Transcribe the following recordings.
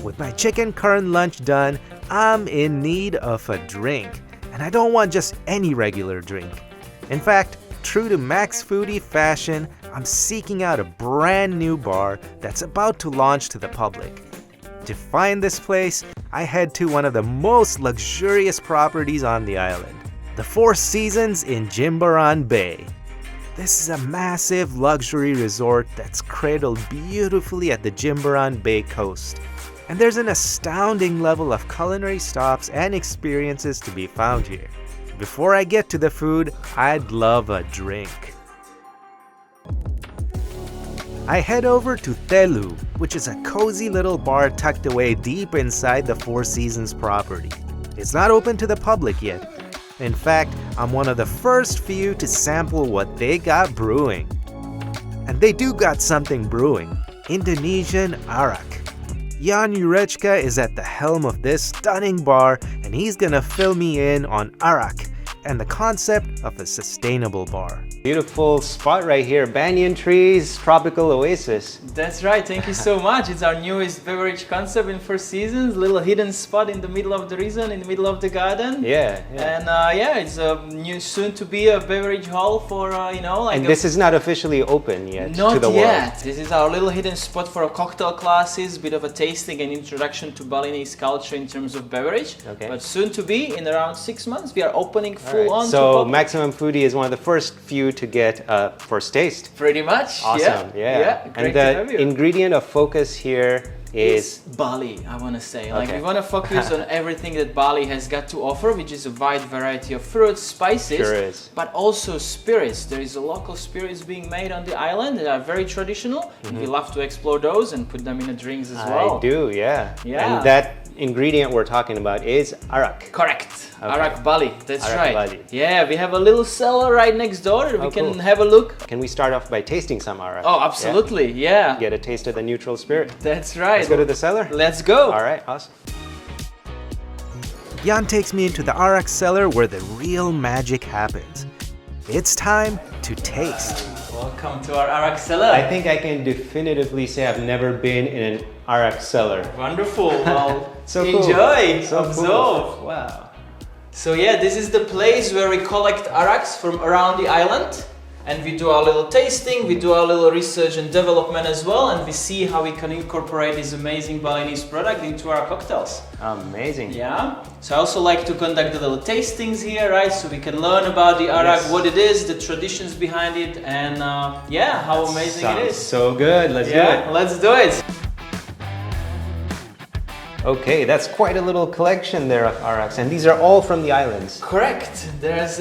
With my chicken current lunch done, I'm in need of a drink. And I don't want just any regular drink. In fact, true to Max Foodie fashion, I'm seeking out a brand new bar that's about to launch to the public. To find this place, I head to one of the most luxurious properties on the island, the Four Seasons in Jimbaran Bay. This is a massive luxury resort that's cradled beautifully at the Jimbaran Bay coast. And there's an astounding level of culinary stops and experiences to be found here. Before I get to the food, I'd love a drink. I head over to Telu, which is a cozy little bar tucked away deep inside the Four Seasons property. It's not open to the public yet. In fact, I'm one of the first few to sample what they got brewing. And they do got something brewing, Indonesian Arak. Jan Jurečka is at the helm of this stunning bar, and he's gonna fill me in on Arak and the concept of a sustainable bar. Beautiful spot right here, banyan trees, tropical oasis. That's right, thank you so much. It's our newest beverage concept in Four Seasons, little hidden spot in the middle of the resort, in the middle of the garden. Yeah. And it's a new, soon to be a beverage hall for, And this is not officially open yet not to the yet. world. This is our little hidden spot for cocktail classes, bit of a tasting and introduction to Balinese culture in terms of beverage. Okay. But soon to be, in around 6 months, we are opening full Right. on. So Maximum Foodie is one of the first few to get first taste. Pretty much. Awesome, yeah. Great And to have the you. ingredient of focus here is Bali, I want to say. Like, Okay. we want to focus on everything that Bali has got to offer, which is a wide variety of fruits, spices, Sure is. but also spirits. There is a local spirits being made on the island that are very traditional. And we love to explore those and put them in the drinks as well. I do, yeah. Yeah. And that ingredient we're talking about is Arak. Correct. Okay. Arak Bali, that's Arak right. Bali. Yeah, we have a little cellar right next door. We Oh, can cool. have a look. Can we start off by tasting some Arak? Oh, absolutely, yeah. Get a taste of the neutral spirit. That's right. Let's go to the cellar. Let's go. All right, awesome. Jan takes me into the Arak cellar where the real magic happens. It's time to taste. Welcome to our Arak cellar. I think I can definitively say I've never been in an Arak cellar. Wonderful. Well, So cool. enjoy, So observe. cool. Wow. So yeah, this is the place where we collect araks from around the island, and we do our little tasting, we do our little research and development as well, and we see how we can incorporate this amazing Balinese product into our cocktails. Amazing. Yeah. So I also like to conduct the little tastings here, right? So we can learn about the arak, Yes. what it is, the traditions behind it, and how amazing Sounds it is. so good. Let's do Yeah, it. let's do it. Okay, that's quite a little collection there of Araks, and these are all from the islands. Correct. There's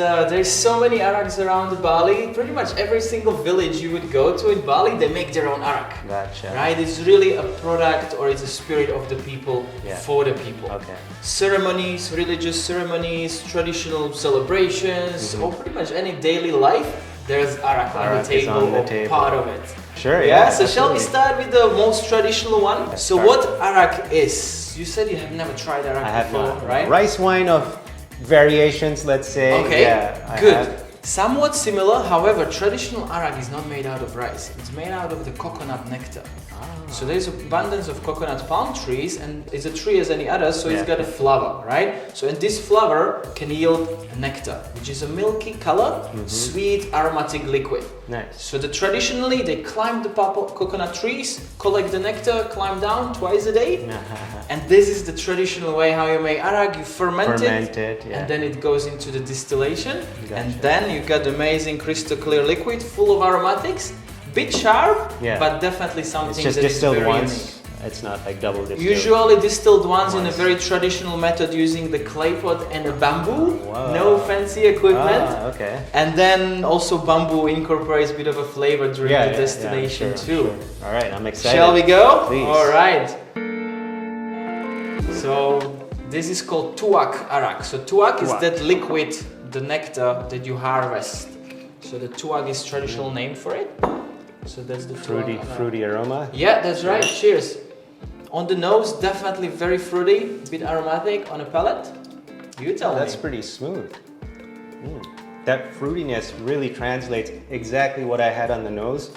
so many araks around Bali. Pretty much every single village you would go to in Bali, they make their own arak. Gotcha. Right? It's really a product, or it's a spirit of the people, Yeah. for the people. Okay. Ceremonies, religious ceremonies, traditional celebrations, or pretty much any daily life, there's arak on Arak the is table on the or table. part of it. Sure, Yeah, yeah. so shall we absolutely. start with the most traditional one? Let's So start. what arak is? You said you have never tried arak I have before, not. right? Rice wine of variations, let's say. Okay, Yeah, I good. have. Somewhat similar, however, traditional arak is not made out of rice. It's made out of the coconut nectar. So there's abundance of coconut palm trees, and it's a tree as any other, so Yeah. it's got a flower, right? So and this flower can yield nectar, which is a milky color, sweet aromatic liquid. Nice. So traditionally they climb the coconut trees, collect the nectar, climb down twice a day, and this is the traditional way how you make arak. You ferment Fermented, yeah. and then it goes into the distillation, and Gotcha. then you got amazing crystal clear liquid full of aromatics, bit sharp, Yeah. but definitely something It's just that is distilled very once. unique. It's not like double distilled. Usually distilled ones in a Once. very traditional method using the clay pot and a bamboo, Wow. no fancy equipment. Ah, okay. And then also bamboo incorporates a bit of a flavor during the destination sure, too. sure. All right, I'm excited. Shall we go? Please. All right. So this is called tuak arak. So tuak is Tuak. that liquid, the nectar that you harvest. So the tuak is traditional name for it. So that's the Fruity, tuak arak. fruity aroma. Yeah, that's right. Cheers. On the nose, definitely very fruity, bit aromatic. On a palate, you tell That's me. pretty smooth. That fruitiness really translates exactly what I had on the nose.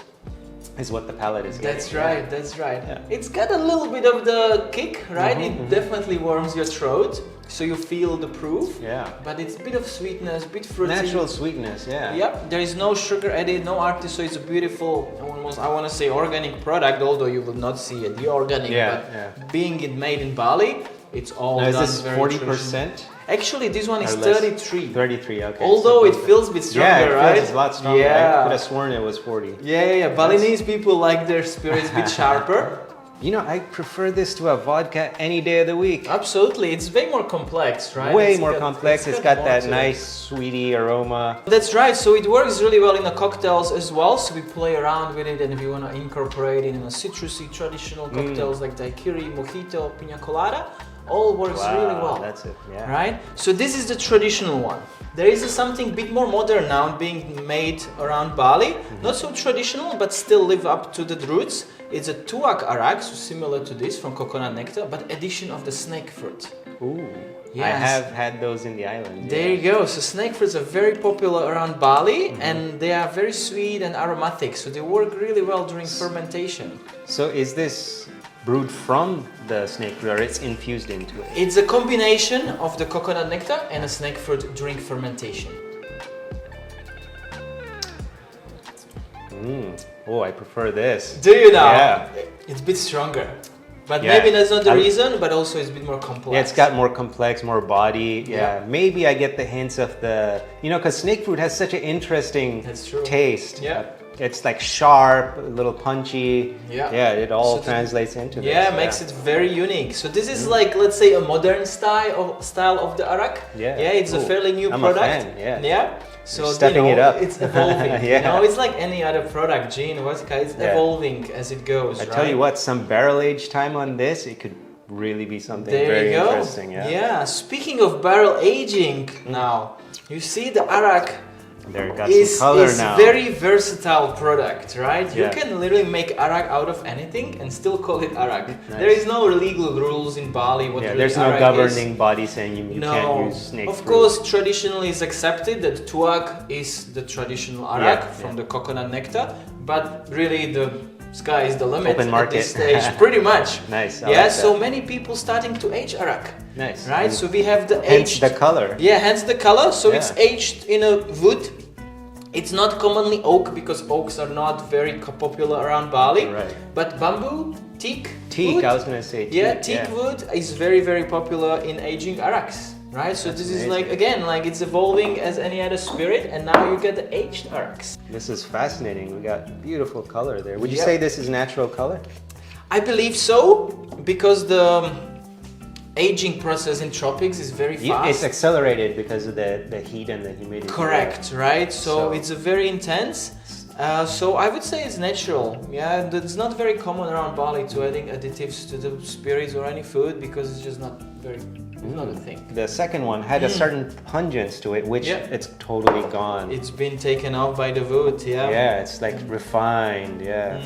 is what the palate is getting. That's right, that's right. Yeah. It's got a little bit of the kick, right? It definitely warms your throat, so you feel the proof. Yeah. But it's a bit of sweetness, a bit fruity. Natural sweetness, yeah. Yep, there is no sugar added, no artificial, so it's a beautiful, almost, I want to say organic product, although you will not see it, the organic, but being it made in Bali, it's all now, done is this very 40%? Actually, this one is Or less? 33. 33, okay. Although so it feels a bit stronger, yeah, it right? feels a lot stronger. Yeah. I could have sworn it was 40. Yeah. Balinese people like their spirits a bit sharper. You know, I prefer this to a vodka any day of the week. Absolutely, it's way more complex, right? Way more complex. It's got more that to it. nice sweetie aroma. That's right, so it works really well in the cocktails as well, so we play around with it, and if you want to incorporate it in a citrusy traditional cocktails like daiquiri, mojito, pina colada, all works really well. That's it, yeah. Right? So this is the traditional one. There is something a bit more modern now being made around Bali. Not so traditional, but still live up to the roots. It's a tuak arak, so similar to this from coconut nectar, but addition of the snake fruit. Ooh. Yes. I have had those in the island. There you go. So snake fruits are very popular around Bali, and they are very sweet and aromatic. So they work really well during fermentation. So is this brewed from the snake fruit, or it's infused into it? It's a combination of the coconut nectar and a snake fruit during fermentation. Oh, I prefer this. Do you now? Yeah. It's a bit stronger. But Yeah. maybe that's not the reason, but also it's a bit more complex. Yeah, it's got more complex, more body. Yeah, Yeah. maybe I get the hints of the, because snake fruit has such an interesting That's true. taste. Yeah. It's like sharp, a little punchy. Yeah. Yeah, it all So translates into this. Yeah, makes it very unique. So this is like, let's say, a modern style of the Arak. Yeah. Yeah, it's a Ooh, fairly new I'm a product. fan, yeah. Yeah. So You're stepping it up. It's evolving. Yeah. It's like any other product, gin, vodka. It's evolving as it goes. I tell you what, some barrel age time on this, it could really be something There very you go. interesting. Yeah. Speaking of barrel aging, now you see the Arak There, got is some color now. very versatile product, right? Yeah. You can literally make Arak out of anything and still call it Arak. Nice. There is no legal rules in Bali. What really There's no Arak governing is. body saying you can't use snake Of fruit. course, traditionally it's accepted that tuak is the traditional Arak from the coconut nectar, but really the sky is the limit Open at market. this stage, pretty much. Nice. I Yeah, like so that. many people starting to age Arak. Nice. Right, so we have the Hence aged. the color. Yeah, hence the color. So it's Yeah. aged in a wood. It's not commonly oak because oaks are not very popular around Bali. Right. But bamboo, teak. Teak, wood, I was gonna say teak. yeah, teak wood is very, very popular in aging Araks. Right, so this is amazing. like, again, like it's evolving as any other spirit, and now you get the aged Araks. This is fascinating. We got beautiful color there. Would you Yep. say this is natural color? I believe so, because the aging process in tropics is very fast. It's accelerated because of the heat and the humidity. Correct, right? So So- it's a very intense. So I would say it's natural. Yeah, it's not very common around Bali to adding additives to the spirits or any food because it's just not very, it's not a thing. The second one had a certain pungence to it, which Yeah. it's totally gone. It's been taken out by the wood, yeah. Yeah, it's like refined. Yeah.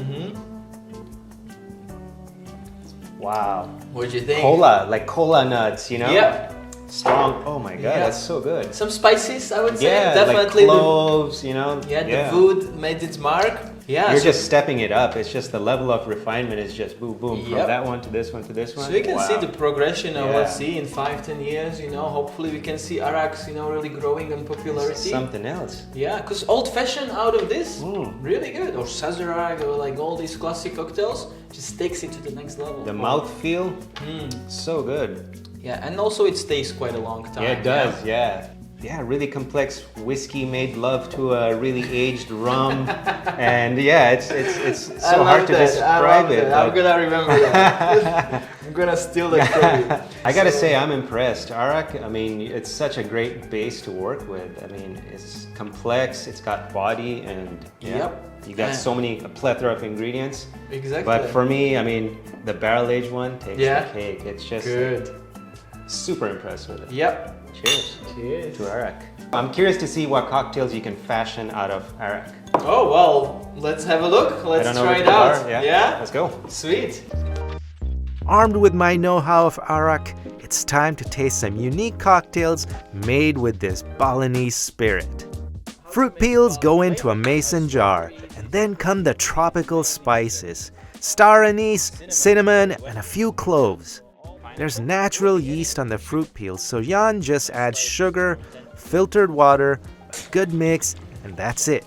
Wow. What do you think? Cola, like cola nuts, Yeah. Strong. Oh my god, Yeah. that's so good. Some spices, I would say. Yeah, Definitely. like cloves, The wood made its mark. Yeah. You're so, just stepping it up. It's just the level of refinement is just boom, boom, from Yep. that one to this one to this one. so you can see Wow. the progression of, Yeah. let's see, in 5-10 years, hopefully we can see Araks, really growing in popularity. Something else. Yeah, because old fashioned out of this, Mm. really good. Or Sazerac, or like all these classic cocktails, just takes it to the next level. The mouthfeel, Mm. so good. Yeah, and also it stays quite a long time. Yeah, it does. Yeah. Yeah, really complex whiskey made love to a really aged rum, and yeah, it's I so love hard to that. I describe love it. that. I'm but- gonna remember that. I'm gonna steal that from you. I gotta So- say, I'm impressed. Arak, I mean, it's such a great base to work with. I mean, it's complex, it's got body, and Yep. you got so many, a plethora of ingredients. Exactly. But for me, I mean, the barrel aged one takes Yeah. the cake. It's just Good. super impressed with it. Yep. Cheers Cheers. to Arak. I'm curious to see what cocktails you can fashion out of Arak. Oh well, let's have a look. Let's I don't know try which it they out. are. Yeah. Let's go. Sweet. Armed with my know-how of Arak, it's time to taste some unique cocktails made with this Balinese spirit. Fruit peels go into a mason jar, and Then come the tropical spices: star anise, cinnamon, and a few cloves. There's natural yeast on the fruit peels, so Jan just adds sugar, filtered water, a good mix, and that's it.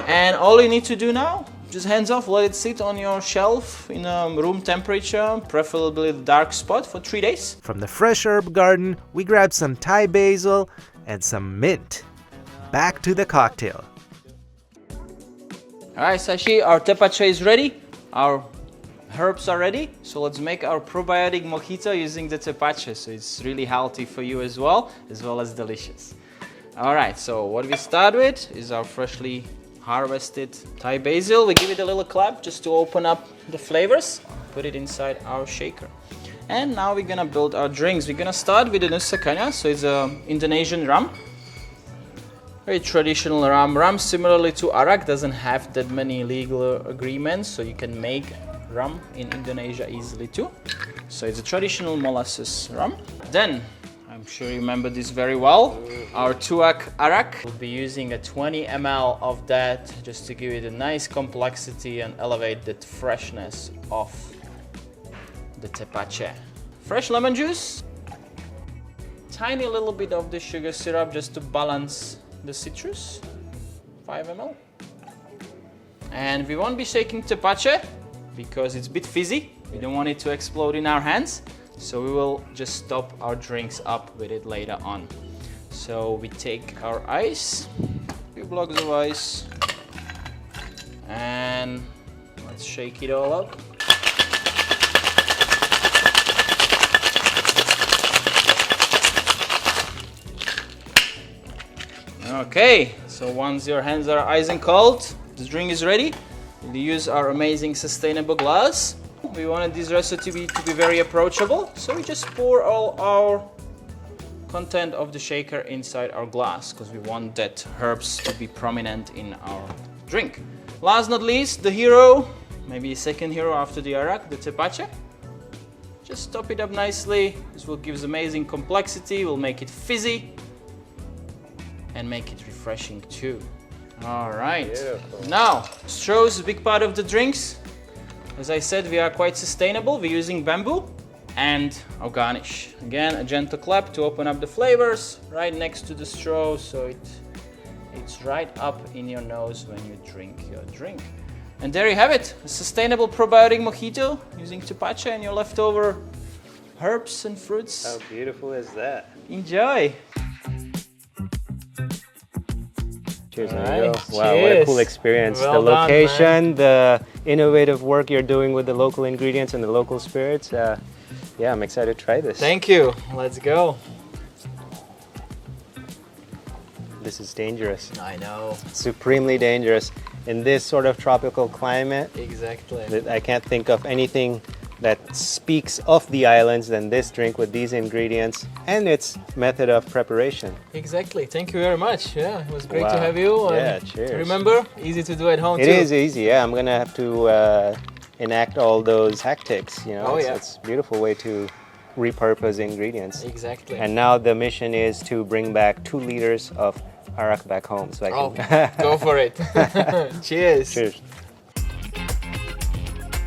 And all you need to do now, just hands off, let it sit on your shelf in room temperature, preferably the dark spot, for 3 days. From the fresh herb garden, we grabbed some Thai basil and some mint. Back to the cocktail. Alright, Sashi, our tepache is ready. Our herbs are ready. So let's make our probiotic mojito using the tepache. So it's really healthy for you as well as delicious. Alright, so what we start with is our freshly harvested Thai basil. We give it a little clap just to open up the flavors. Put it inside our shaker. And now we're gonna build our drinks. We're gonna start with the nusakanya. So it's an Indonesian rum. Very traditional rum. Rum, similarly to Arak, doesn't have that many legal agreements, so you can make rum in Indonesia easily too. So it's a traditional molasses rum. Then, I'm sure you remember this very well, our tuak Arak. We'll be using a 20 ml of that just to give it a nice complexity and elevate the freshness of the tepache. Fresh lemon juice, tiny little bit of the sugar syrup just to balance the citrus, 5 ml. And we won't be shaking tepache because it's a bit fizzy. We don't want it to explode in our hands. So we will just top our drinks up with it later on. So we take our ice, a few blocks of ice, and let's shake it all up. Okay, so once your hands are ice and cold, the drink is ready. We'll use our amazing sustainable glass. We wanted this recipe to be very approachable, so we just pour all our content of the shaker inside our glass because we want that herbs to be prominent in our drink. Last not least, the hero, maybe a second hero after the Arak, the tepache. Just top it up nicely. This will give amazing complexity, will make it fizzy, and make it refreshing too. All right. Beautiful. Now, straws, a big part of the drinks. As I said, we are quite sustainable. We're using bamboo and our garnish. Again, a gentle clap to open up the flavors right next to the straw, so it's right up in your nose when you drink your drink. And there you have it, a sustainable probiotic mojito using tepache and your leftover herbs and fruits. How beautiful is that? Enjoy. Cheers, All there you go. right, Wow, what a cheers. cool experience. Well the done, location, the innovative work you're doing with the local ingredients and the local spirits. Yeah, I'm excited to try this. Thank you. Let's go. This is dangerous. I know. Supremely dangerous. In this sort of tropical climate, Exactly. I can't think of anything that speaks of the islands than this drink with these ingredients and its method of preparation. Exactly. Thank you very much. Yeah, it was great to Wow. have you. Yeah, cheers. Remember, easy to do at home It too. is easy, yeah. I'm gonna have to enact all those tactics, you know. Oh, it's, yeah. it's a beautiful way to repurpose ingredients. Exactly. And now the mission is to bring back 2 liters of Arak back home so I can go for it. Cheers. Cheers.